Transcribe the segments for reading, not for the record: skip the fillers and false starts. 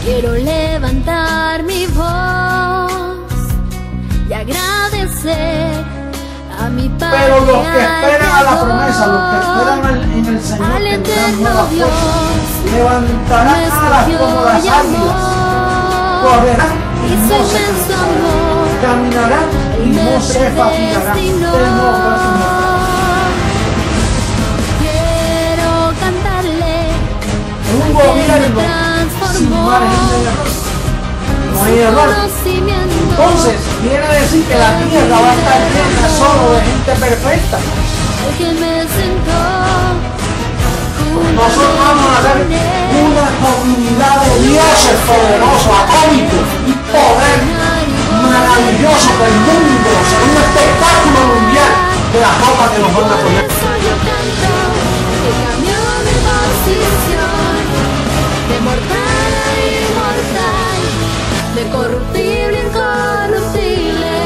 Quiero levantar mi voz y agradecer a mi Padre. Pero los que esperan a la promesa, los que esperan en el Señor, tendrán nuevas fuerzas, levantarán alas como las águilas, correrán y no se cansarán, caminarán y no se fatigarán. Quiero cantarle un gobierno sin margen de error. No hay error. Entonces, quiere decir que la tierra va a estar llena solo de gente perfecta. Nosotros vamos a ser una comunidad de dioses poderosos, atómicos y poder maravilloso del mundo. Será un espectáculo mundial de la ropa que nos van a poner. De mortal a inmortal, de corruptible a incorruptible,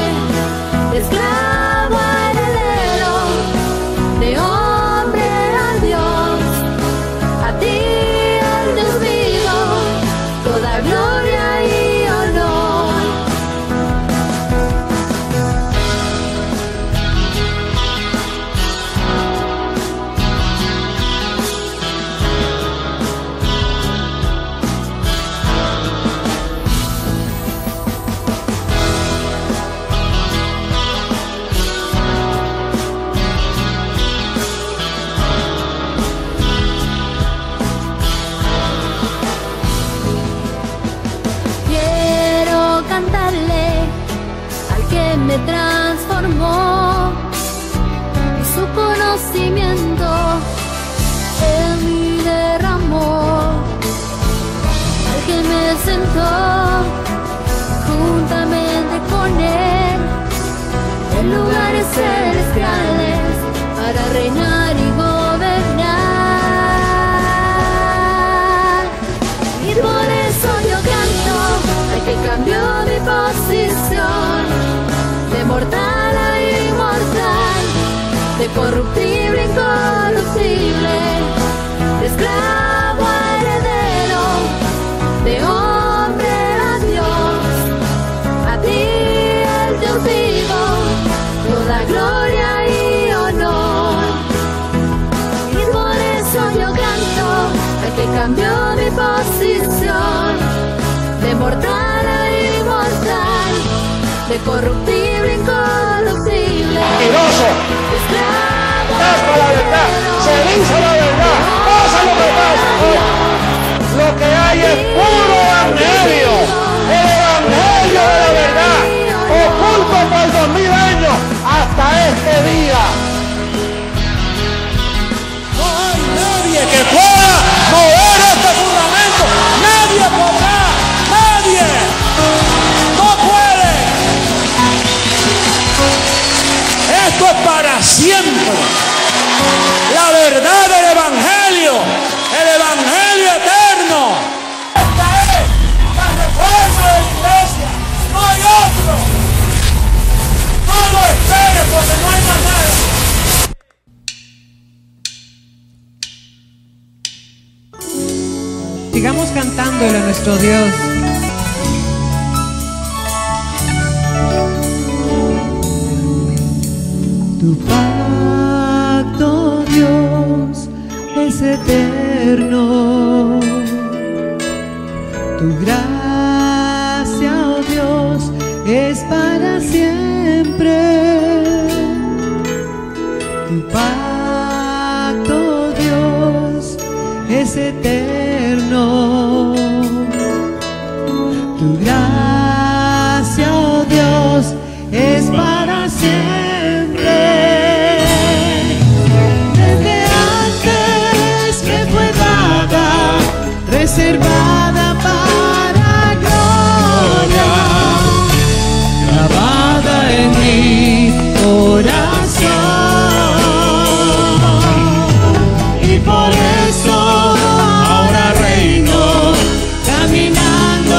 de esclavo a heredero, de hombre a Dios, a ti al Dios vivo, toda gloria y honor. Me transformó y su conocimiento en mí derramó, al que me sentó juntamente con él en lugares celestiales para reinar y gobernar. Y por eso yo canto al que cambió mi posición, de mortal a inmortal, de corruptible a incorruptible, de esclavo a heredero, de hombre a Dios, a ti el Dios vivo, toda gloria y honor. Y por eso yo canto al que cambió mi posición, de mortal a inmortal, de corruptible, incorruptible, mentiroso, esclavo, la verdad, se dice la verdad, pasa lo que pasa. Lo que hay es puro evangelio, el evangelio de la verdad, oculto por 2000 años hasta este día. No hay nadie que pueda mover este fundamento, nadie podrá, nadie. Esto es para siempre. La verdad del evangelio, el evangelio eterno. Esta es la reforma de la iglesia. No hay otro. No lo esperes porque no hay más nada. Sigamos cantándole a nuestro Dios. Tu pacto, Dios, es eterno. Tu gracia, oh Dios, es para siempre. Tu pacto, Dios, es eterno. Tu gracia, oh Dios, es para siempre. Reservada para gloria, grabada en mi corazón, y por eso ahora reino, caminando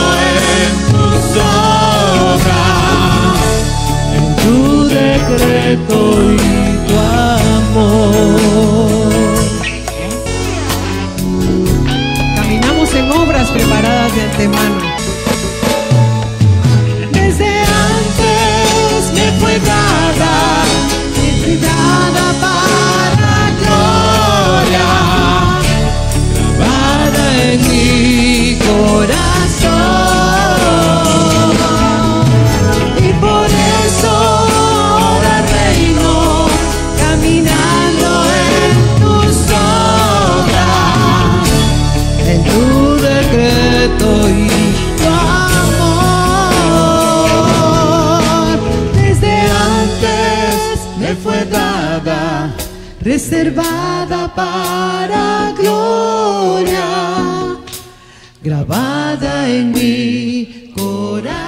en tus obras, en tu decreto y tu amor. En obras preparadas de antemano. Desde antes me fue dada para gloria, grabada en mi corazón, y por eso ahora reino caminando en tus obras, en tu decreto y tu amor. Desde antes me fue dada, reservada para gloria, grabada en mi corazón,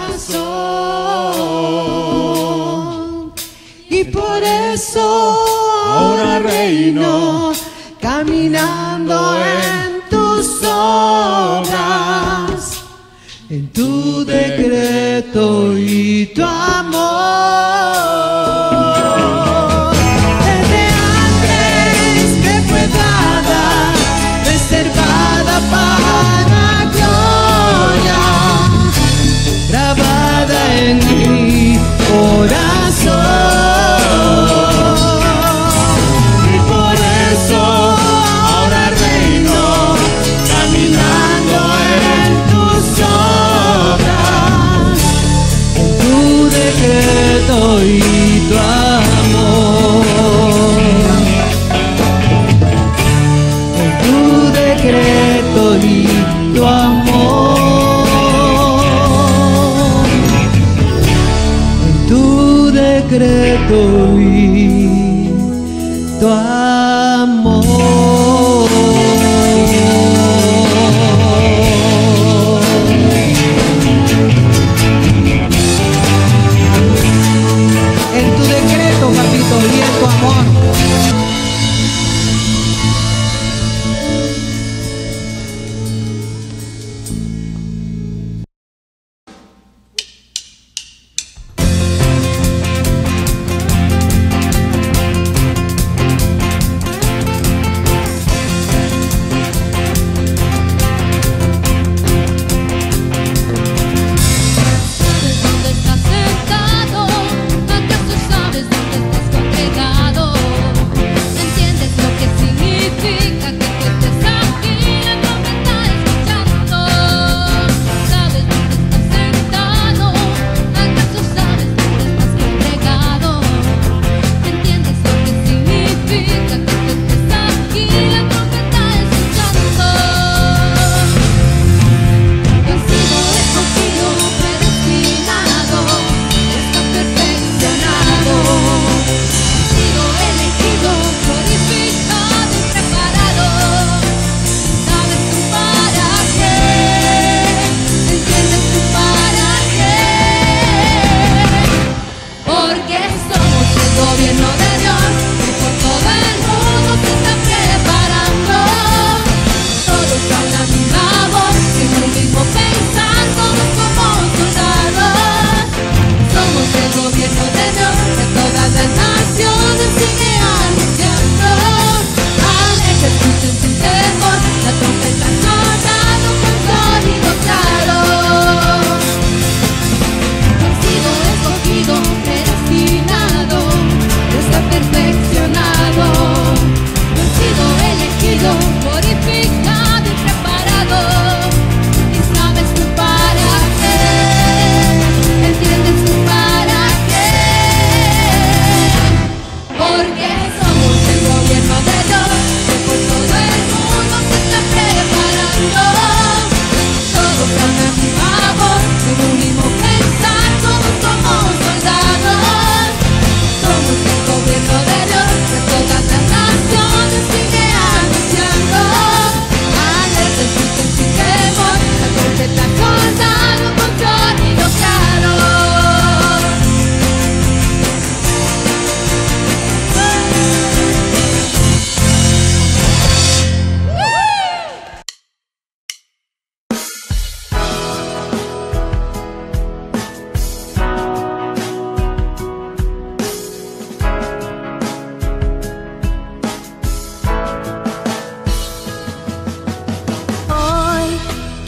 y por eso ahora reino caminando en tus obras, en tu decreto y tu amor. Desde antes me fue dada, reservada para gloria, grabada en mi corazón, y por eso ahora reino caminando en tus obras, en tu decreto y tu amor, en tu decreto y tu amor, en tu decreto y tu amor. En tu decreto, papito, y en tu amor.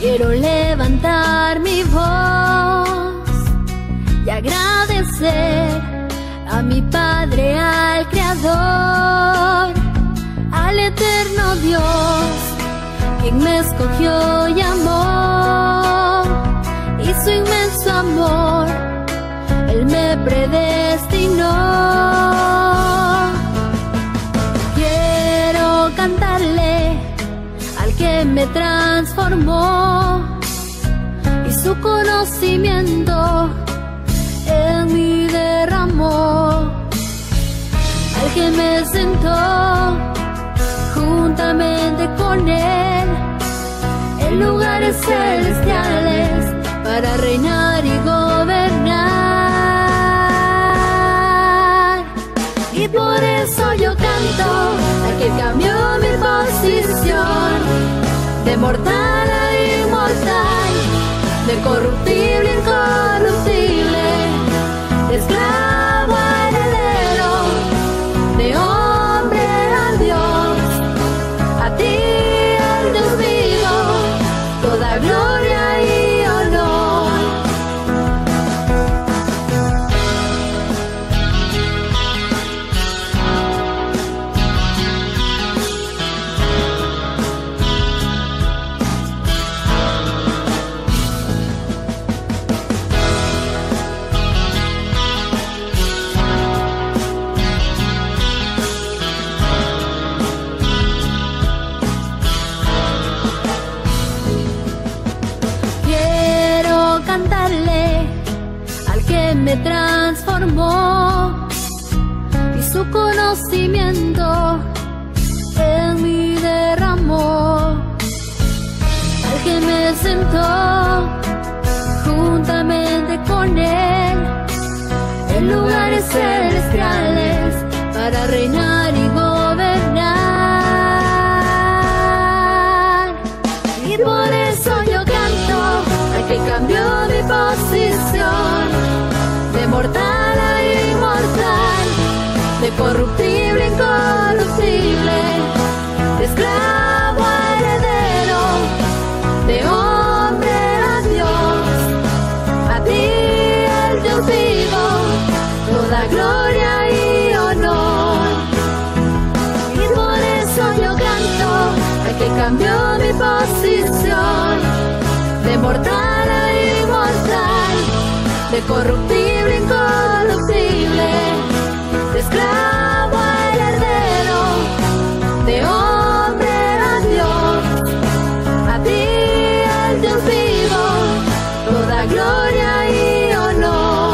Quiero levantar mi voz y agradecer a mi Padre, al Creador, al eterno Dios, quien me escogió y amó, y su inmenso amor Él me predestinó. Quiero cantarle al que me transformó, y su conocimiento en mí derramó, al que me sentó juntamente con Él en lugares celestiales para reinar y gobernar. Y por eso yo canto al que cambió mi posición de mortal a inmortal, de corruptible a incorruptible, de esclavo a heredero, de hombre a Dios, a ti al Dios vivo, toda gloria y honor. Me transformó, y su conocimiento en mí derramó, al que me sentó juntamente con Él en lugares celestiales para reinar y gobernar. Y por eso yo canto al que cambió mi posición de mortal a inmortal, de corruptible a incorruptible, de esclavo a heredero, de hombre a Dios, a ti el Dios vivo, toda gloria y honor. Y por eso yo canto al que cambió mi posición de mortal a inmortal, de corruptible a incorruptible, de esclavo a heredero, de hombre a Dios, a ti el Dios vivo, toda gloria y honor.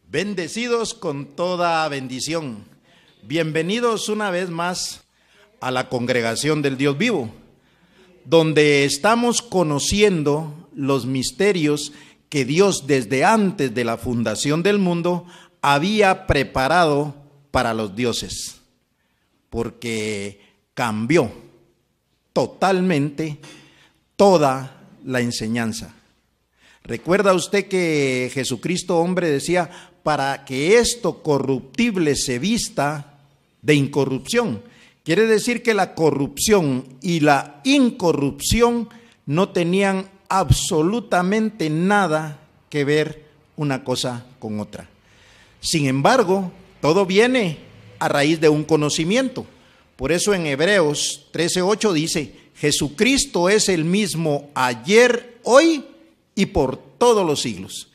Bendecidos con toda bendición. Bienvenidos una vez más a la congregación del Dios vivo, donde estamos conociendo los misterios que Dios desde antes de la fundación del mundo había preparado para los dioses, porque cambió totalmente toda la enseñanza. ¿Recuerda usted que Jesucristo hombre decía, para que esto corruptible se vista de incorrupción? Quiere decir que la corrupción y la incorrupción no tenían absolutamente nada que ver una cosa con otra. Sin embargo, todo viene a raíz de un conocimiento. Por eso en Hebreos 13:8 dice, Jesucristo es el mismo ayer, hoy y por todos los siglos.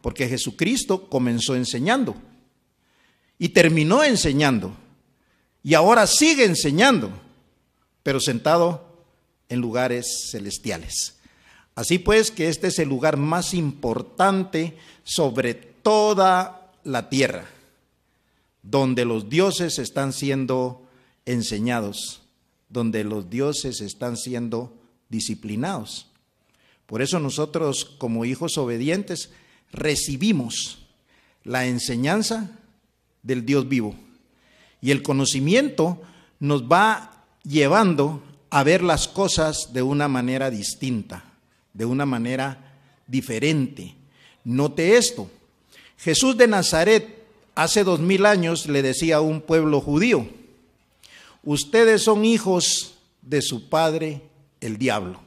Porque Jesucristo comenzó enseñando y terminó enseñando y ahora sigue enseñando, pero sentado en lugares celestiales. Así pues que este es el lugar más importante sobre toda la tierra, donde los dioses están siendo enseñados, donde los dioses están siendo disciplinados. Por eso nosotros, como hijos obedientes, recibimos la enseñanza del Dios vivo. Y el conocimiento nos va llevando a ver las cosas de una manera distinta, de una manera diferente. Note esto, Jesús de Nazaret hace 2000 años le decía a un pueblo judío: ustedes son hijos de su padre, el diablo.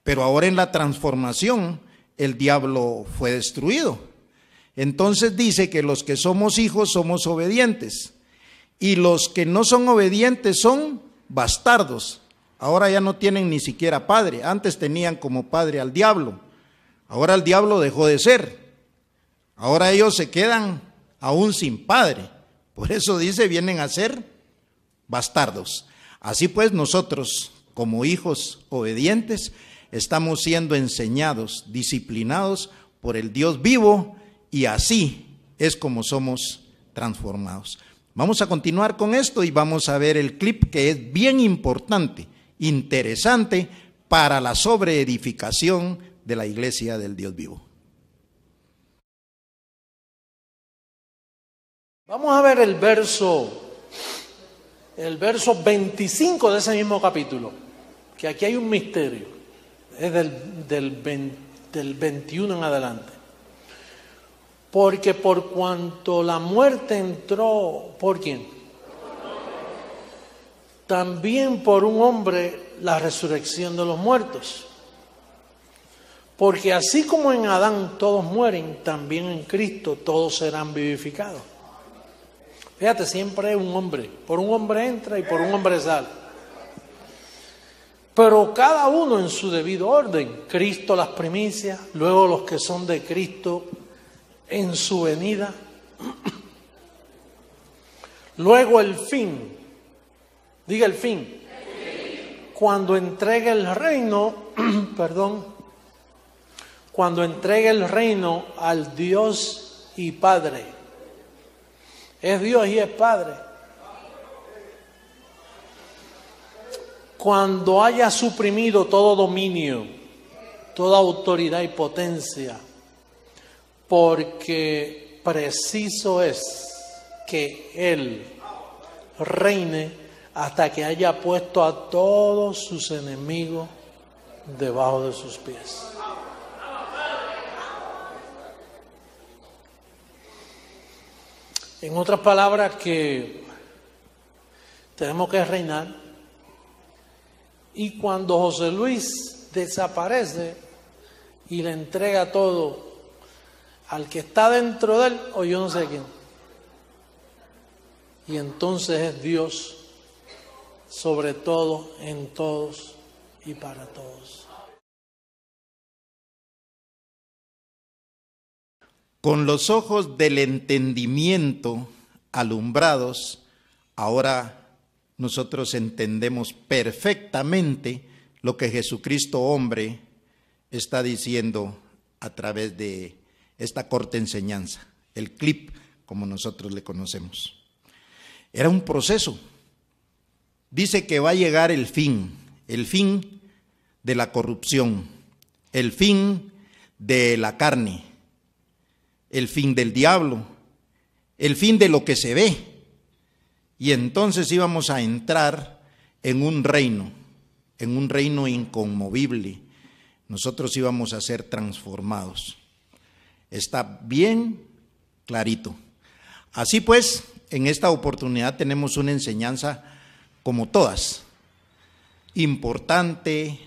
Pero ahora en la transformación, el diablo fue destruido. Entonces dice que los que somos hijos somos obedientes, y los que no son obedientes son bastardos. Ahora ya no tienen ni siquiera padre. Antes tenían como padre al diablo. Ahora el diablo dejó de ser. Ahora ellos se quedan aún sin padre. Por eso dice, vienen a ser bastardos. Así pues, nosotros, como hijos obedientes, estamos siendo enseñados, disciplinados por el Dios vivo, y así es como somos transformados. Vamos a continuar con esto y vamos a ver el clip, que es bien importante, interesante para la sobreedificación de la iglesia del Dios vivo. Vamos a ver el verso 25 de ese mismo capítulo, que aquí hay un misterio, es del 21 en adelante. Porque por cuanto la muerte entró, ¿por quién? También por un hombre la resurrección de los muertos. Porque así como en Adán todos mueren, también en Cristo todos serán vivificados. Fíjate, siempre es un hombre. Por un hombre entra y por un hombre sale. Pero cada uno en su debido orden. Cristo las primicias, luego los que son de Cristo en su venida. Luego el fin. Diga el fin. Cuando entregue el reino, cuando entregue el reino al Dios y Padre. Es Dios y es Padre. Cuando haya suprimido todo dominio, toda autoridad y potencia, porque preciso es que Él reine hasta que haya puesto a todos sus enemigos debajo de sus pies. En otras palabras, que tenemos que reinar. Y cuando José Luis desaparece y le entrega todo al que está dentro de él, o yo no sé quién, y entonces es Dios sobre todo, en todos y para todos. Con los ojos del entendimiento alumbrados, ahora nosotros entendemos perfectamente lo que Jesucristo hombre está diciendo a través de esta corta enseñanza, el clip como nosotros le conocemos. Era un proceso. Dice que va a llegar el fin de la corrupción, el fin de la carne, el fin del diablo, el fin de lo que se ve. Y entonces íbamos a entrar en un reino inconmovible. Nosotros íbamos a ser transformados. Está bien clarito. Así pues, en esta oportunidad tenemos una enseñanza como todas, importante,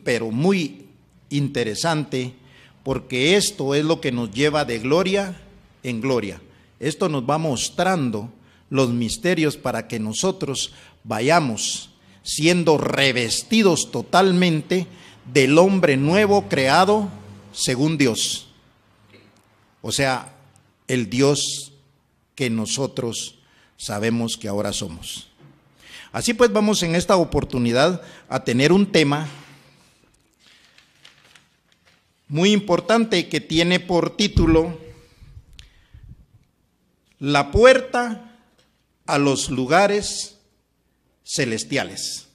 pero muy interesante, porque esto es lo que nos lleva de gloria en gloria. Esto nos va mostrando los misterios para que nosotros vayamos siendo revestidos totalmente del hombre nuevo creado según Dios. O sea, el Dios que nosotros sabemos que ahora somos. Así pues, vamos en esta oportunidad a tener un tema muy importante que tiene por título La puerta a los lugares celestiales.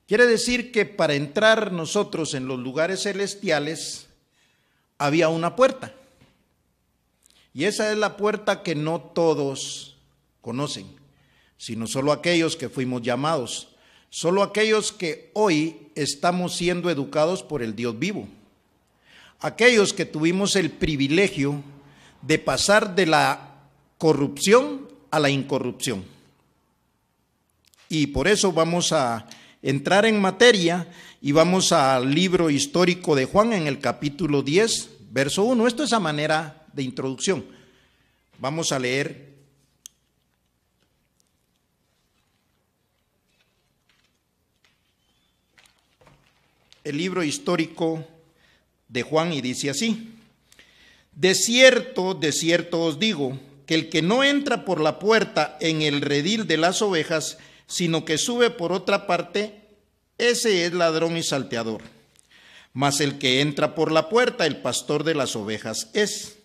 Quiere decir que para entrar nosotros en los lugares celestiales había una puerta. Y esa es la puerta que no todos conocen, sino solo aquellos que fuimos llamados, solo aquellos que hoy estamos siendo educados por el Dios vivo, aquellos que tuvimos el privilegio de pasar de la corrupción a la incorrupción. Y por eso vamos a entrar en materia y vamos al libro histórico de Juan en el capítulo 10, verso 1. Esto es a manera de introducción. Vamos a leer el libro histórico de Juan y dice así: de cierto os digo, que el que no entra por la puerta en el redil de las ovejas, sino que sube por otra parte, ese es ladrón y salteador. Mas el que entra por la puerta, el pastor de las ovejas es.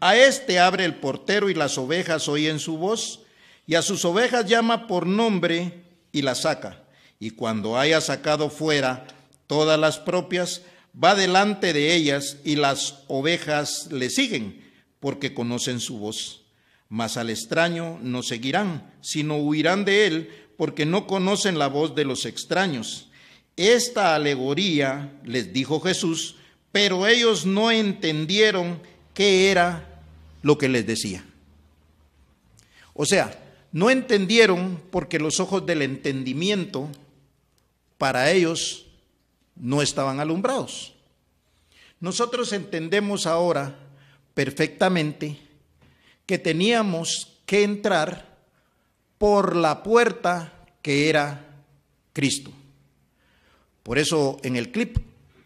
A éste abre el portero y las ovejas oyen su voz, y a sus ovejas llama por nombre y las saca. Y cuando haya sacado fuera todas las propias, va delante de ellas y las ovejas le siguen, porque conocen su voz. Mas al extraño no seguirán, sino huirán de él, porque no conocen la voz de los extraños. Esta alegoría les dijo Jesús, pero ellos no entendieron qué era lo que les decía. O sea, no entendieron porque los ojos del entendimiento para ellos no estaban alumbrados. Nosotros entendemos ahora perfectamente que teníamos que entrar por la puerta que era Cristo. Por eso en el clip,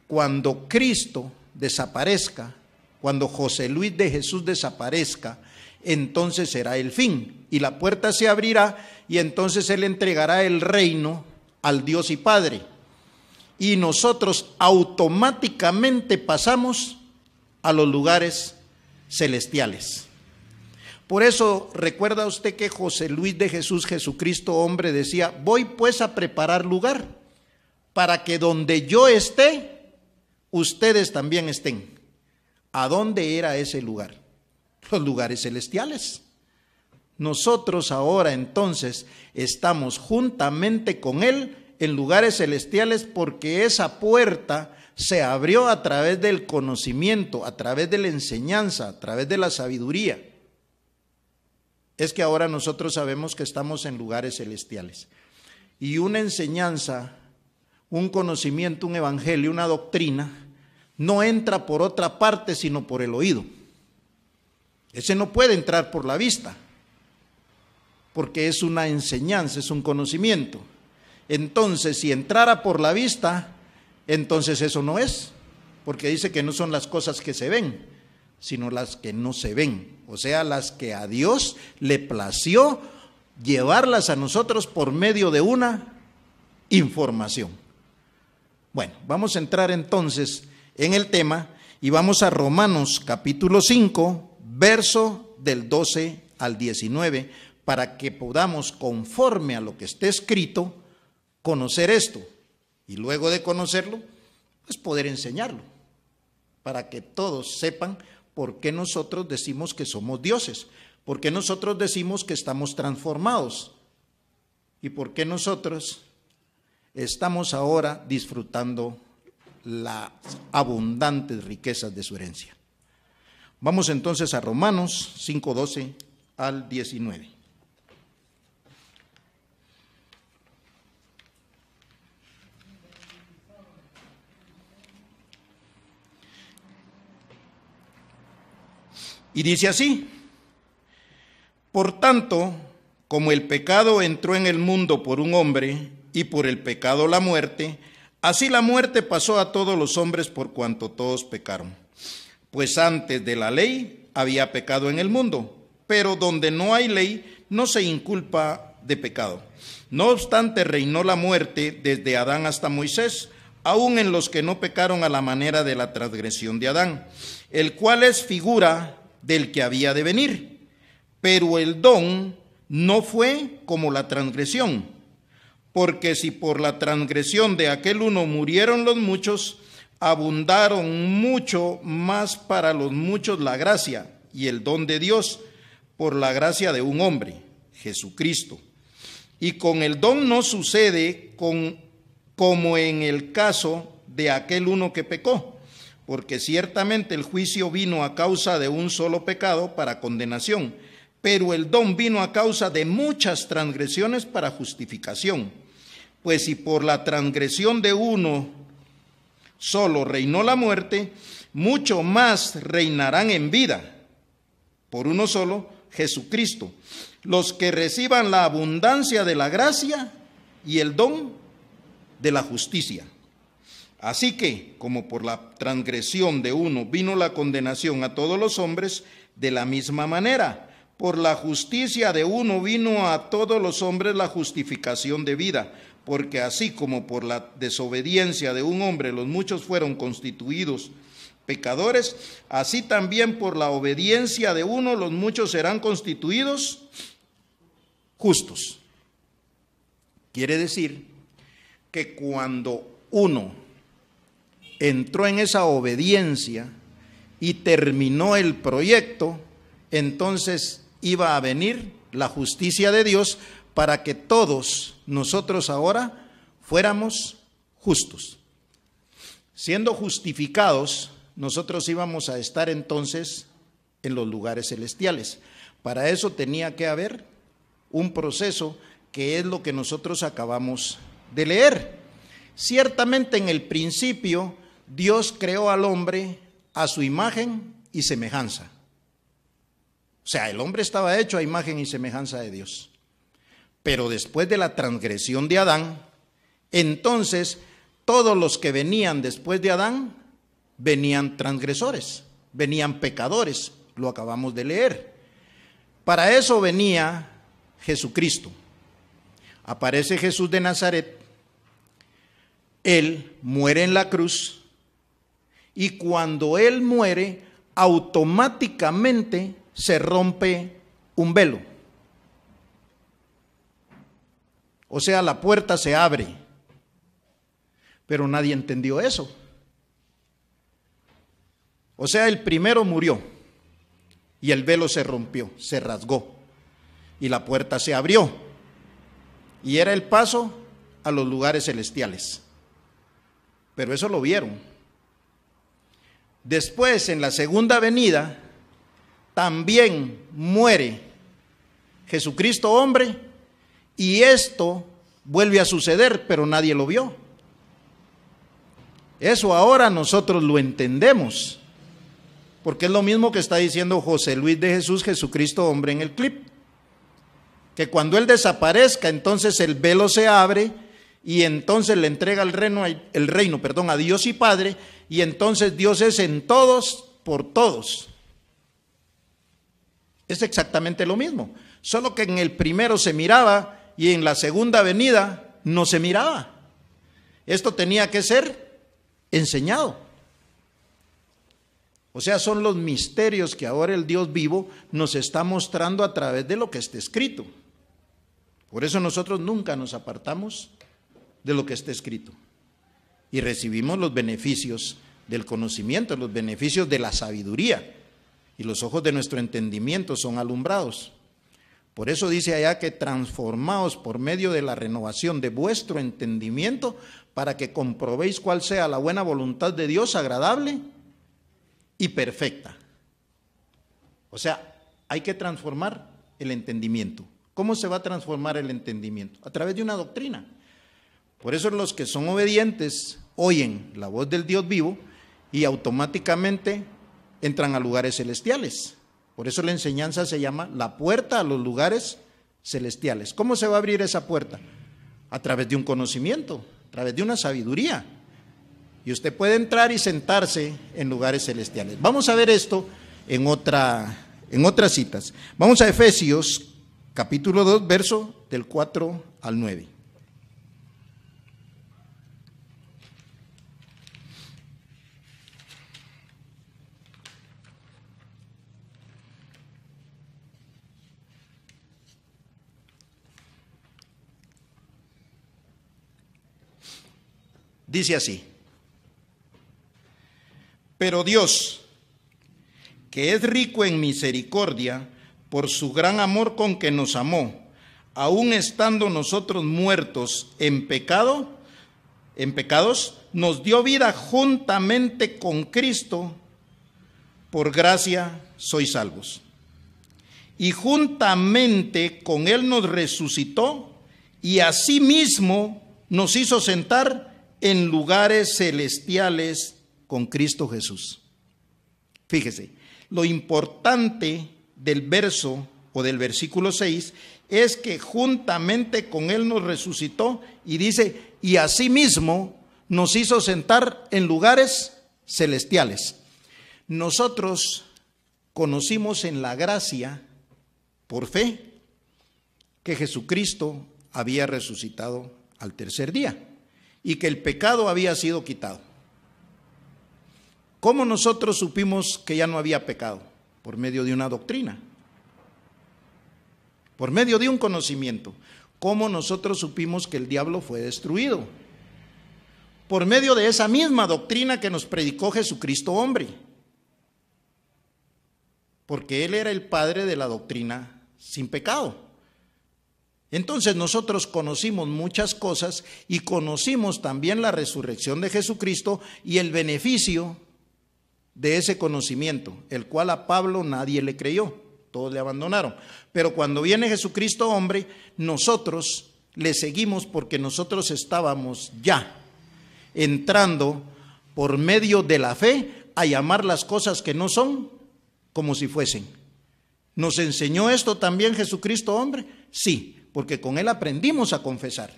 cuando Cristo desaparezca, cuando José Luis de Jesús desaparezca, entonces será el fin y la puerta se abrirá y entonces Él entregará el reino al Dios y Padre. Y nosotros automáticamente pasamos a los lugares celestiales. Por eso, ¿recuerda usted que José Luis de Jesús, Jesucristo hombre, decía: voy pues a preparar lugar, para que donde yo esté, ustedes también estén? ¿A dónde era ese lugar? Los lugares celestiales. Nosotros ahora entonces estamos juntamente con Él en lugares celestiales, porque esa puerta se abrió a través del conocimiento, a través de la enseñanza, a través de la sabiduría. Es que ahora nosotros sabemos que estamos en lugares celestiales. Y una enseñanza, un conocimiento, un evangelio, una doctrina, no entra por otra parte sino por el oído. Ese no puede entrar por la vista, porque es una enseñanza, es un conocimiento. Entonces, si entrara por la vista, entonces eso no es, porque dice que no son las cosas que se ven, sino las que no se ven, o sea, las que a Dios le plació llevarlas a nosotros por medio de una información. Bueno, vamos a entrar entonces en el tema y vamos a Romanos capítulo 5, verso del 12 al 19, para que podamos, conforme a lo que esté escrito, conocer esto, y luego de conocerlo, pues poder enseñarlo, para que todos sepan por qué nosotros decimos que somos dioses, por qué nosotros decimos que estamos transformados, y por qué nosotros estamos ahora disfrutando las abundantes riquezas de su herencia. Vamos entonces a Romanos 5, 12 al 19. Y dice así: por tanto, como el pecado entró en el mundo por un hombre, y por el pecado la muerte, así la muerte pasó a todos los hombres por cuanto todos pecaron. Pues antes de la ley había pecado en el mundo, pero donde no hay ley no se inculpa de pecado. No obstante, reinó la muerte desde Adán hasta Moisés, aun en los que no pecaron a la manera de la transgresión de Adán, el cual es figura del que había de venir. Pero el don no fue como la transgresión, porque si por la transgresión de aquel uno murieron los muchos, abundaron mucho más para los muchos la gracia y el don de Dios por la gracia de un hombre, Jesucristo. Y con el don no sucede como en el caso de aquel uno que pecó, porque ciertamente el juicio vino a causa de un solo pecado para condenación, pero el don vino a causa de muchas transgresiones para justificación. Pues si por la transgresión de uno solo reinó la muerte, mucho más reinarán en vida, por uno solo, Jesucristo, los que reciban la abundancia de la gracia y el don de la justicia. Así que, como por la transgresión de uno vino la condenación a todos los hombres, de la misma manera, por la justicia de uno vino a todos los hombres la justificación de vida, porque así como por la desobediencia de un hombre los muchos fueron constituidos pecadores, así también por la obediencia de uno los muchos serán constituidos justos. Quiere decir que cuando uno entró en esa obediencia y terminó el proyecto, entonces iba a venir la justicia de Dios para que todos nosotros ahora fuéramos justos. Siendo justificados, nosotros íbamos a estar entonces en los lugares celestiales. Para eso tenía que haber un proceso que es lo que nosotros acabamos de leer. Ciertamente en el principio Dios creó al hombre a su imagen y semejanza. O sea, el hombre estaba hecho a imagen y semejanza de Dios. Pero después de la transgresión de Adán, entonces todos los que venían después de Adán venían transgresores, venían pecadores, lo acabamos de leer. Para eso venía Jesucristo. Aparece Jesús de Nazaret, Él muere en la cruz y cuando Él muere, automáticamente se rompe un velo. O sea, la puerta se abre, pero nadie entendió eso. O sea, el primero murió y el velo se rompió, se rasgó y la puerta se abrió y era el paso a los lugares celestiales. Pero eso lo vieron. Después, en la segunda venida, también muere Jesucristo hombre y esto vuelve a suceder, pero nadie lo vio. Eso ahora nosotros lo entendemos, porque es lo mismo que está diciendo José Luis de Jesús, Jesucristo hombre en el clip, que cuando Él desaparezca, entonces el velo se abre y entonces le entrega el reino a Dios y Padre, y entonces Dios es en todos, por todos. Es exactamente lo mismo, solo que en el primero se miraba y en la segunda venida no se miraba. Esto tenía que ser enseñado. O sea, son los misterios que ahora el Dios vivo nos está mostrando a través de lo que está escrito. Por eso nosotros nunca nos apartamos de lo que está escrito y recibimos los beneficios del conocimiento, los beneficios de la sabiduría, y los ojos de nuestro entendimiento son alumbrados. Por eso dice allá que transformaos por medio de la renovación de vuestro entendimiento para que comprobéis cuál sea la buena voluntad de Dios, agradable y perfecta. O sea, hay que transformar el entendimiento. ¿Cómo se va a transformar el entendimiento? A través de una doctrina. Por eso los que son obedientes oyen la voz del Dios vivo y automáticamente entran a lugares celestiales. Por eso la enseñanza se llama la puerta a los lugares celestiales. ¿Cómo se va a abrir esa puerta? A través de un conocimiento, a través de una sabiduría. Y usted puede entrar y sentarse en lugares celestiales. Vamos a ver esto en otras citas. Vamos a Efesios capítulo 2, verso del 4 al 9. Dice así: pero Dios, que es rico en misericordia, por su gran amor con que nos amó, aun estando nosotros muertos en pecados, nos dio vida juntamente con Cristo, por gracia sois salvos. Y juntamente con Él nos resucitó, y asimismo nos hizo sentar en lugares celestiales con Cristo Jesús. Fíjese, lo importante del verso o del versículo 6 es que juntamente con Él nos resucitó, y dice, y asimismo nos hizo sentar en lugares celestiales. Nosotros conocimos en la gracia, por fe, que Jesucristo había resucitado al tercer día y que el pecado había sido quitado. ¿Cómo nosotros supimos que ya no había pecado? Por medio de una doctrina, por medio de un conocimiento. ¿Cómo nosotros supimos que el diablo fue destruido? Por medio de esa misma doctrina que nos predicó Jesucristo hombre, porque Él era el padre de la doctrina sin pecado. Entonces nosotros conocimos muchas cosas y conocimos también la resurrección de Jesucristo y el beneficio de ese conocimiento, el cual a Pablo nadie le creyó, todos le abandonaron. Pero cuando viene Jesucristo hombre, nosotros le seguimos porque nosotros estábamos ya entrando por medio de la fe a llamar las cosas que no son como si fuesen. ¿Nos enseñó esto también Jesucristo hombre? Sí, porque con Él aprendimos a confesar.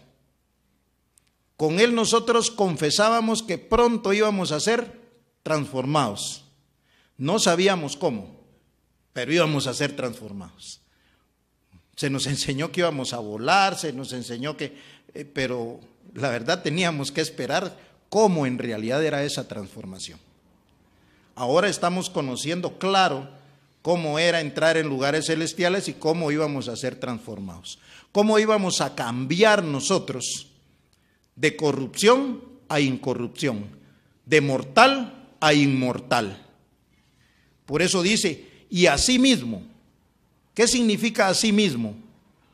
Con Él nosotros confesábamos que pronto íbamos a ser transformados. No sabíamos cómo, pero íbamos a ser transformados. Se nos enseñó que íbamos a volar, se nos enseñó que, pero la verdad teníamos que esperar cómo en realidad era esa transformación. Ahora estamos conociendo claro cómo era entrar en lugares celestiales y cómo íbamos a ser transformados. Cómo íbamos a cambiar nosotros de corrupción a incorrupción, de mortal a inmortal. Por eso dice, y asimismo. ¿Qué significa asimismo?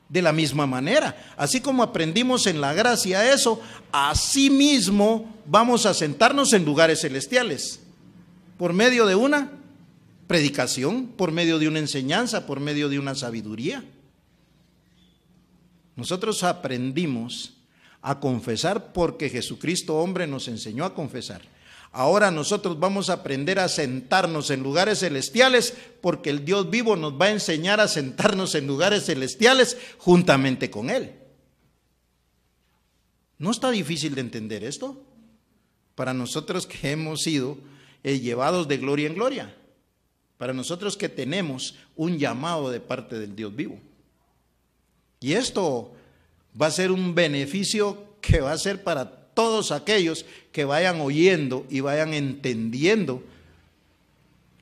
De la misma manera. Así como aprendimos en la gracia eso, asimismo vamos a sentarnos en lugares celestiales. Por medio de una predicación, por medio de una enseñanza, por medio de una sabiduría. Nosotros aprendimos a confesar porque Jesucristo hombre nos enseñó a confesar. Ahora nosotros vamos a aprender a sentarnos en lugares celestiales porque el Dios vivo nos va a enseñar a sentarnos en lugares celestiales juntamente con Él. ¿No está difícil de entender esto? Para nosotros que hemos sido llevados de gloria en gloria. Para nosotros que tenemos un llamado de parte del Dios vivo. Y esto va a ser un beneficio que va a ser para todos aquellos que vayan oyendo y vayan entendiendo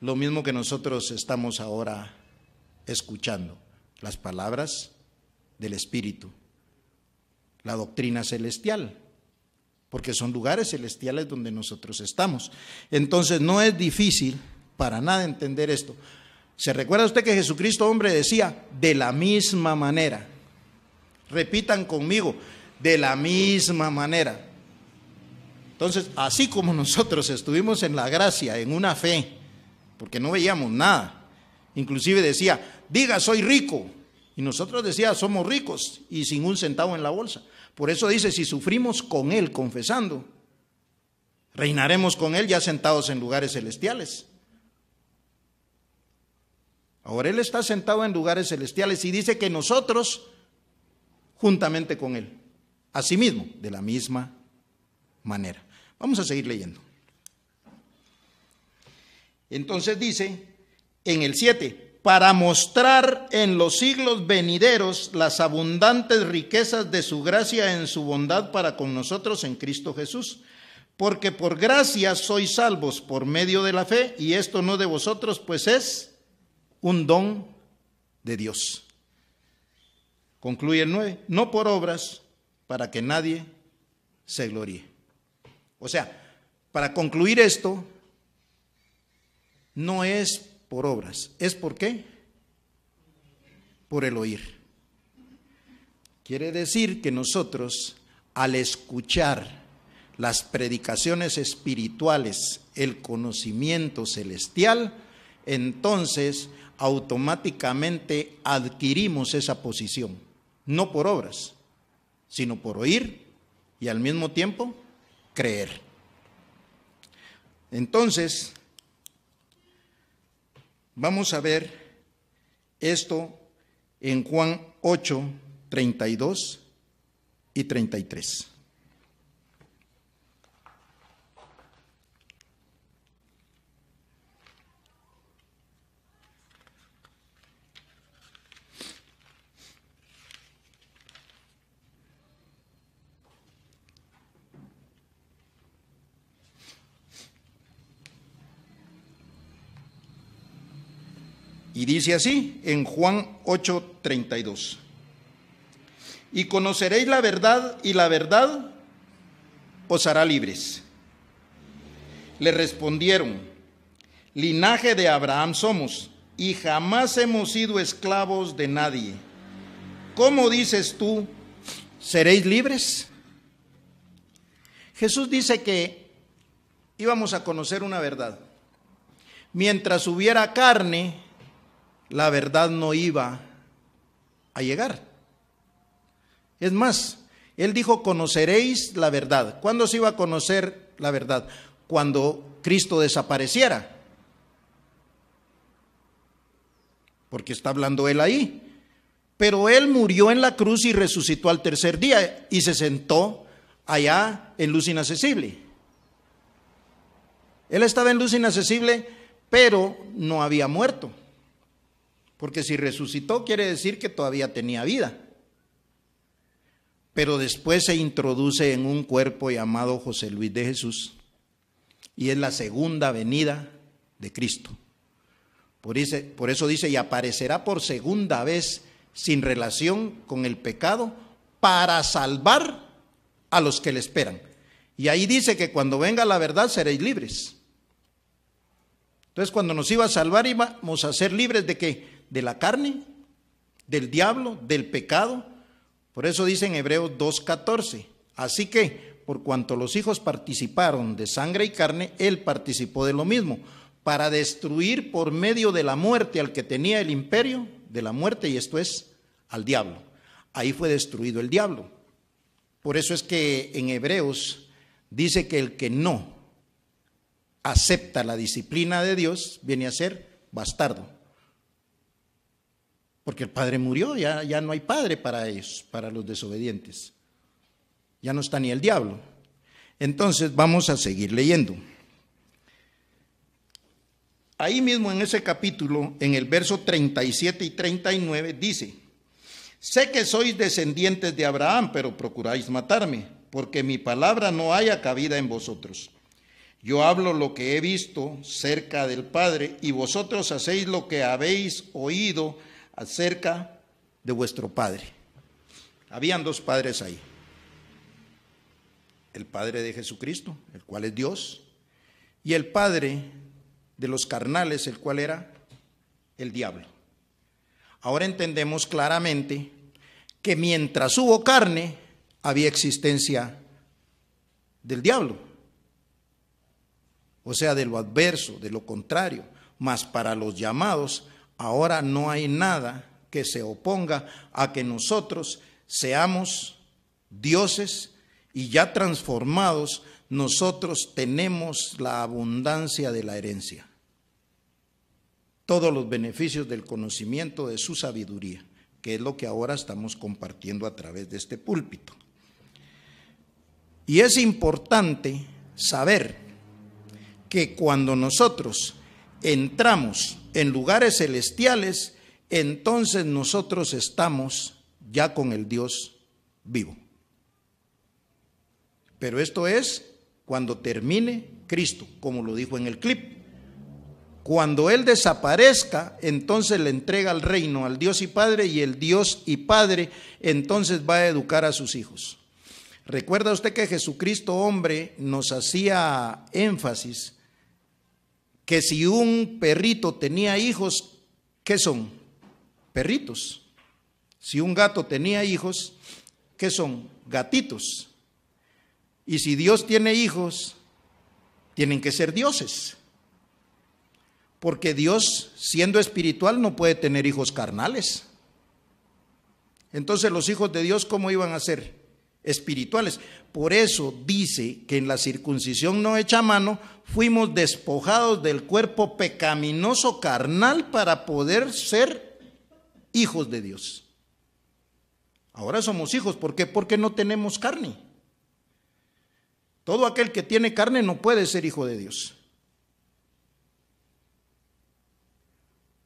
lo mismo que nosotros estamos ahora escuchando. Las palabras del Espíritu, la doctrina celestial, porque son lugares celestiales donde nosotros estamos. Entonces no es difícil para nada entender esto. ¿Se recuerda usted que Jesucristo hombre decía de la misma manera? Repitan conmigo, de la misma manera. Entonces, así como nosotros estuvimos en la gracia, en una fe, porque no veíamos nada, inclusive decía, diga soy rico, y nosotros decía somos ricos y sin un centavo en la bolsa. Por eso dice, si sufrimos con Él confesando, reinaremos con Él ya sentados en lugares celestiales. Ahora Él está sentado en lugares celestiales y dice que nosotros juntamente con Él, asimismo, de la misma manera. Vamos a seguir leyendo. Entonces dice en el 7, para mostrar en los siglos venideros las abundantes riquezas de su gracia en su bondad para con nosotros en Cristo Jesús. Porque por gracia sois salvos por medio de la fe, y esto no de vosotros, pues es un don de Dios. Concluye el 9, no por obras, para que nadie se gloríe. O sea, para concluir esto, no es por obras. ¿Es por qué? Por el oír. Quiere decir que nosotros, al escuchar las predicaciones espirituales, el conocimiento celestial, entonces automáticamente adquirimos esa posición, no por obras, sino por oír y al mismo tiempo creer. Entonces, vamos a ver esto en Juan 8, 32 y 33. Y dice así en Juan 8:32. Y conoceréis la verdad, y la verdad os hará libres. Le respondieron: linaje de Abraham somos, y jamás hemos sido esclavos de nadie. ¿Cómo dices tú, seréis libres? Jesús dice que íbamos a conocer una verdad. Mientras hubiera carne, la verdad no iba a llegar. Es más, Él dijo, conoceréis la verdad. ¿Cuándo se iba a conocer la verdad? Cuando Cristo desapareciera. Porque está hablando Él ahí. Pero Él murió en la cruz y resucitó al tercer día y se sentó allá en luz inaccesible. Él estaba en luz inaccesible, pero no había muerto. Porque si resucitó quiere decir que todavía tenía vida. Pero después se introduce en un cuerpo llamado José Luis de Jesús. Y es la segunda venida de Cristo. Por eso dice, y aparecerá por segunda vez sin relación con el pecado para salvar a los que le esperan. Y ahí dice que cuando venga la verdad seréis libres. Entonces cuando nos iba a salvar íbamos a ser libres ¿de qué? De la carne, del diablo, del pecado. Por eso dice en Hebreos 2:14, así que por cuanto los hijos participaron de sangre y carne, él participó de lo mismo, para destruir por medio de la muerte al que tenía el imperio de la muerte, y esto es al diablo. Ahí fue destruido el diablo. Por eso es que en Hebreos dice que el que no acepta la disciplina de Dios viene a ser bastardo. Porque el padre murió, ya no hay padre para ellos, para los desobedientes. Ya no está ni el diablo. Entonces vamos a seguir leyendo. Ahí mismo en ese capítulo, en el verso 37 y 39, dice: sé que sois descendientes de Abraham, pero procuráis matarme, porque mi palabra no haya cabida en vosotros. Yo hablo lo que he visto cerca del Padre, y vosotros hacéis lo que habéis oído acerca de vuestro padre. Habían dos padres ahí. El padre de Jesucristo, el cual es Dios, y el padre de los carnales, el cual era el diablo. Ahora entendemos claramente que mientras hubo carne, había existencia del diablo. O sea, de lo adverso, de lo contrario. Mas para los llamados, ahora no hay nada que se oponga a que nosotros seamos dioses y ya transformados, nosotros tenemos la abundancia de la herencia. Todos los beneficios del conocimiento de su sabiduría, que es lo que ahora estamos compartiendo a través de este púlpito. Y es importante saber que cuando nosotros entramos en lugares celestiales, entonces nosotros estamos ya con el Dios vivo. Pero esto es cuando termine Cristo, como lo dijo en el clip. Cuando Él desaparezca, entonces le entrega el reino al Dios y Padre, y el Dios y Padre entonces va a educar a sus hijos. ¿Recuerda usted que Jesucristo, hombre, nos hacía énfasis que si un perrito tenía hijos, ¿qué son? Perritos. Si un gato tenía hijos, ¿qué son? Gatitos. Y si Dios tiene hijos, tienen que ser dioses. Porque Dios, siendo espiritual, no puede tener hijos carnales. Entonces los hijos de Dios, ¿cómo iban a ser? Espirituales. Por eso dice que en la circuncisión no hecha a mano, fuimos despojados del cuerpo pecaminoso carnal para poder ser hijos de Dios. Ahora somos hijos. ¿Por qué? Porque no tenemos carne. Todo aquel que tiene carne no puede ser hijo de Dios.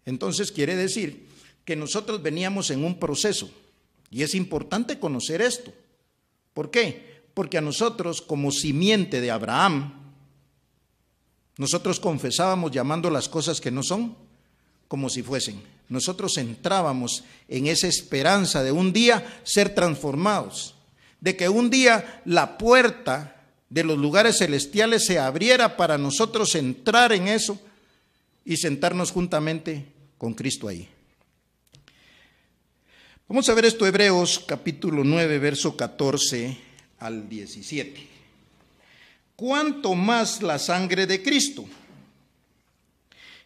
Entonces quiere decir que nosotros veníamos en un proceso, y es importante conocer esto. ¿Por qué? Porque a nosotros, como simiente de Abraham, nosotros confesábamos llamando las cosas que no son como si fuesen. Nosotros entrábamos en esa esperanza de un día ser transformados, de que un día la puerta de los lugares celestiales se abriera para nosotros entrar en eso y sentarnos juntamente con Cristo ahí. Vamos a ver esto, Hebreos capítulo 9, verso 14 al 17. ¿Cuánto más la sangre de Cristo,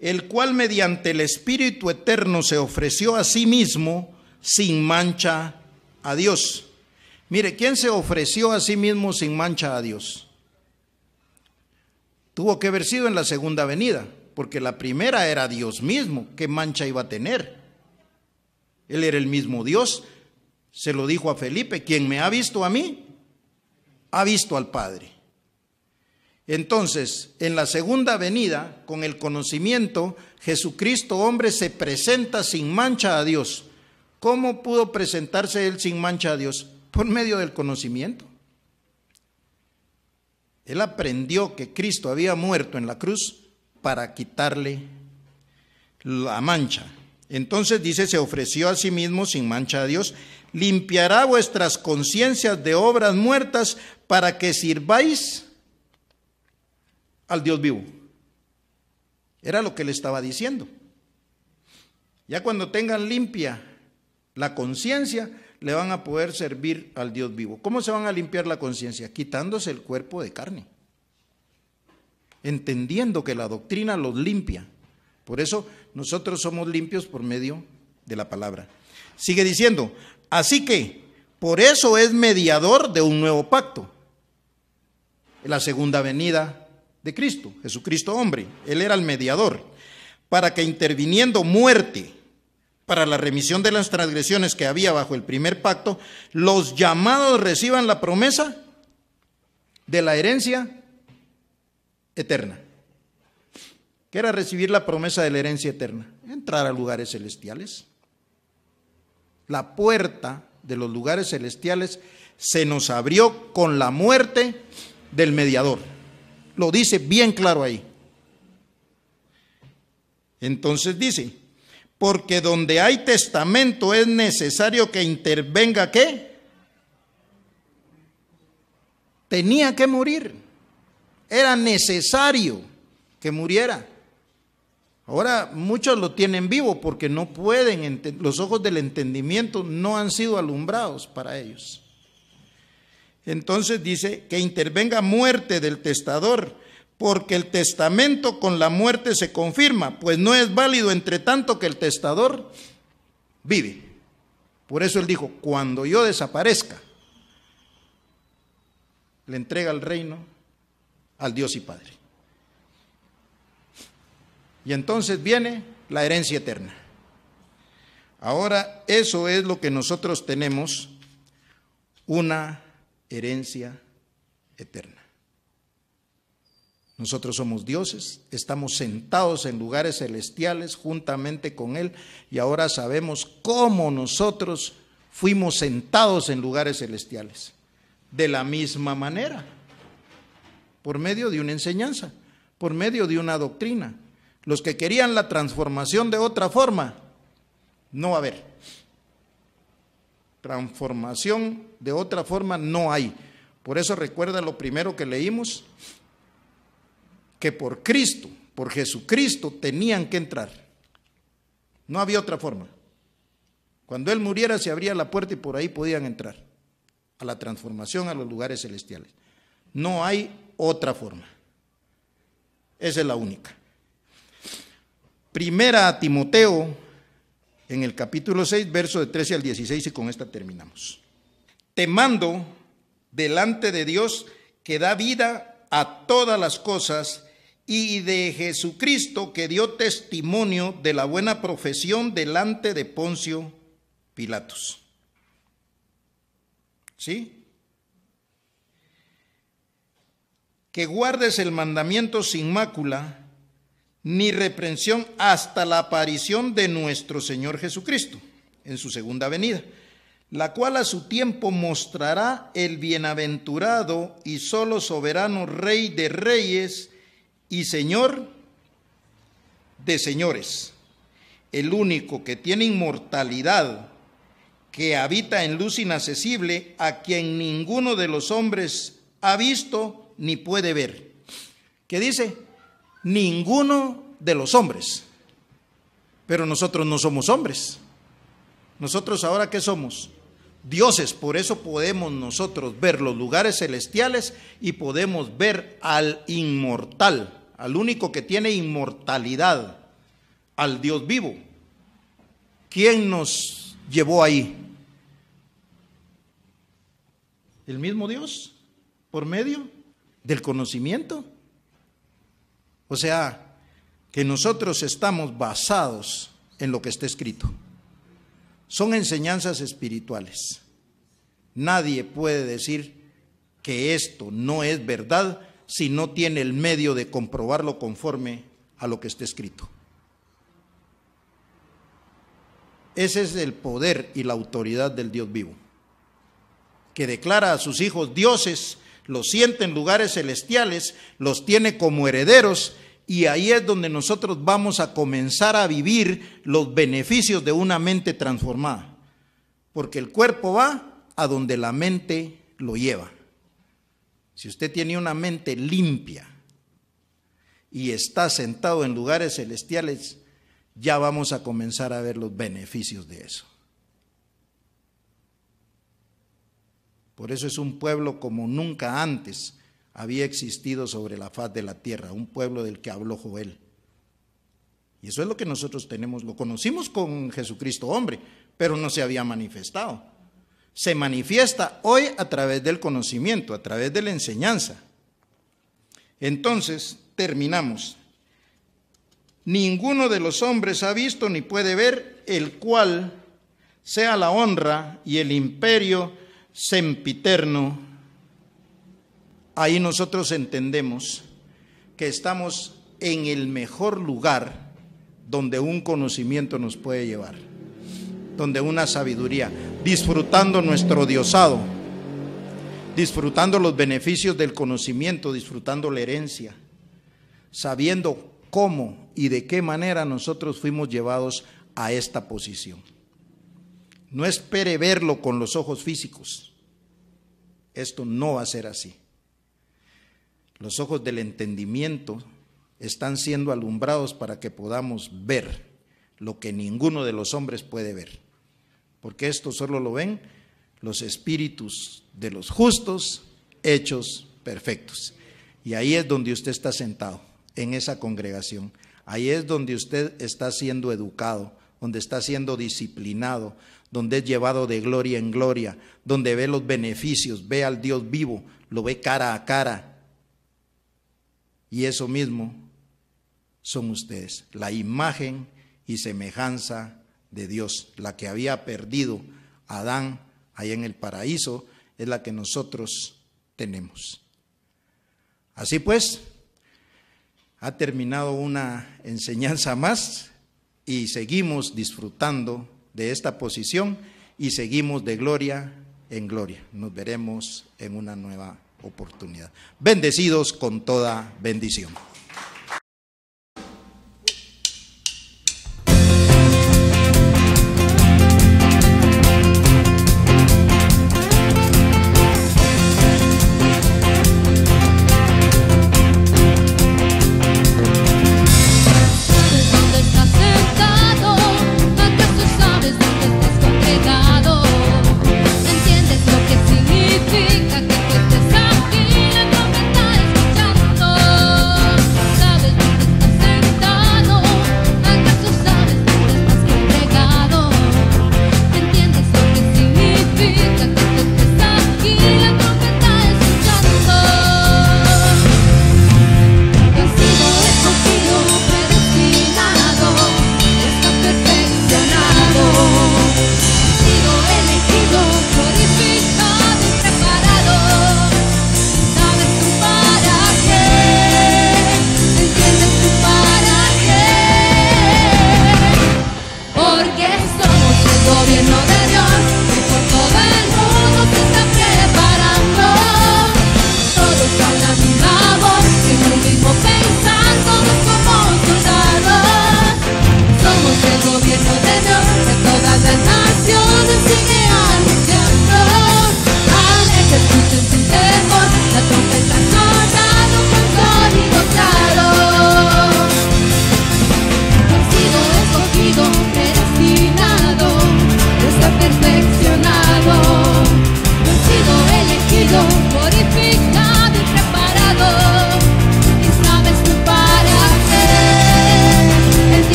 el cual mediante el Espíritu eterno se ofreció a sí mismo sin mancha a Dios? Mire, ¿quién se ofreció a sí mismo sin mancha a Dios? Tuvo que haber sido en la segunda venida, porque la primera era Dios mismo. ¿Qué mancha iba a tener? Él era el mismo Dios. Se lo dijo a Felipe: quien me ha visto a mí, ha visto al Padre. Entonces, en la segunda venida, con el conocimiento, Jesucristo, hombre, se presenta sin mancha a Dios. ¿Cómo pudo presentarse él sin mancha a Dios? Por medio del conocimiento. Él aprendió que Cristo había muerto en la cruz para quitarle la mancha. Entonces dice, se ofreció a sí mismo sin mancha a Dios, limpiará vuestras conciencias de obras muertas para que sirváis al Dios vivo. Era lo que le estaba diciendo. Ya cuando tengan limpia la conciencia, le van a poder servir al Dios vivo. ¿Cómo se van a limpiar la conciencia? Quitándose el cuerpo de carne, entendiendo que la doctrina los limpia. Por eso nosotros somos limpios por medio de la palabra. Sigue diciendo, así que por eso es mediador de un nuevo pacto. La segunda venida de Cristo, Jesucristo hombre, Él era el mediador, para que interviniendo muerte para la remisión de las transgresiones que había bajo el primer pacto, los llamados reciban la promesa de la herencia eterna. ¿Qué era recibir la promesa de la herencia eterna? Entrar a lugares celestiales. La puerta de los lugares celestiales se nos abrió con la muerte del mediador. Lo dice bien claro ahí. Entonces dice, porque donde hay testamento es necesario que intervenga, ¿qué? Tenía que morir. Era necesario que muriera. Ahora muchos lo tienen vivo porque no pueden, los ojos del entendimiento no han sido alumbrados para ellos. Entonces dice que intervenga muerte del testador, porque el testamento con la muerte se confirma, pues no es válido entre tanto que el testador vive. Por eso él dijo, cuando yo desaparezca, le entrega el reino al Dios y Padre. Y entonces viene la herencia eterna. Ahora, eso es lo que nosotros tenemos, una herencia eterna. Nosotros somos dioses, estamos sentados en lugares celestiales juntamente con Él, y ahora sabemos cómo nosotros fuimos sentados en lugares celestiales. De la misma manera, por medio de una enseñanza, por medio de una doctrina. Los que querían la transformación de otra forma, no va a haber. Transformación de otra forma no hay. Por eso recuerda lo primero que leímos, que por Cristo, por Jesucristo tenían que entrar. No había otra forma. Cuando Él muriera se abría la puerta y por ahí podían entrar a la transformación, a los lugares celestiales. No hay otra forma. Esa es la única. Primera a Timoteo, en el capítulo 6, verso de 13 al 16, y con esta terminamos. Te mando delante de Dios, que da vida a todas las cosas, y de Jesucristo, que dio testimonio de la buena profesión delante de Poncio Pilatos. ¿Sí? Que guardes el mandamiento sin mácula, ni reprensión, hasta la aparición de nuestro Señor Jesucristo, en su segunda venida, la cual a su tiempo mostrará el bienaventurado y solo soberano Rey de reyes y Señor de señores, el único que tiene inmortalidad, que habita en luz inaccesible, a quien ninguno de los hombres ha visto ni puede ver. ¿Qué dice? Ninguno de los hombres. Pero nosotros no somos hombres. Nosotros ahora ¿qué somos? Dioses. Por eso podemos nosotros ver los lugares celestiales y podemos ver al inmortal, al único que tiene inmortalidad, al Dios vivo. ¿Quién nos llevó ahí? ¿El mismo Dios? ¿Por medio del conocimiento? O sea, que nosotros estamos basados en lo que está escrito. Son enseñanzas espirituales. Nadie puede decir que esto no es verdad si no tiene el medio de comprobarlo conforme a lo que está escrito. Ese es el poder y la autoridad del Dios vivo, que declara a sus hijos dioses, los sienta en lugares celestiales, los tiene como herederos, y ahí es donde nosotros vamos a comenzar a vivir los beneficios de una mente transformada, porque el cuerpo va a donde la mente lo lleva. Si usted tiene una mente limpia y está sentado en lugares celestiales, ya vamos a comenzar a ver los beneficios de eso. Por eso es un pueblo como nunca antes había existido sobre la faz de la tierra, un pueblo del que habló Joel. Y eso es lo que nosotros tenemos, lo conocimos con Jesucristo hombre, pero no se había manifestado. Se manifiesta hoy a través del conocimiento, a través de la enseñanza. Entonces, terminamos. Ninguno de los hombres ha visto ni puede ver, el cual sea la honra y el imperio sempiterno. Ahí nosotros entendemos que estamos en el mejor lugar donde un conocimiento nos puede llevar, donde una sabiduría, disfrutando nuestro diosado, disfrutando los beneficios del conocimiento, disfrutando la herencia, sabiendo cómo y de qué manera nosotros fuimos llevados a esta posición. No espere verlo con los ojos físicos. Esto no va a ser así. Los ojos del entendimiento están siendo alumbrados para que podamos ver lo que ninguno de los hombres puede ver. Porque esto solo lo ven los espíritus de los justos hechos perfectos. Y ahí es donde usted está sentado, en esa congregación. Ahí es donde usted está siendo educado, donde está siendo disciplinado, donde es llevado de gloria en gloria, donde ve los beneficios, ve al Dios vivo, lo ve cara a cara. Y eso mismo son ustedes, la imagen y semejanza de Dios, la que había perdido Adán allá en el paraíso, es la que nosotros tenemos. Así pues, ha terminado una enseñanza más y seguimos disfrutando de esta posición y seguimos de gloria en gloria. Nos veremos en una nueva oportunidad. Bendecidos con toda bendición.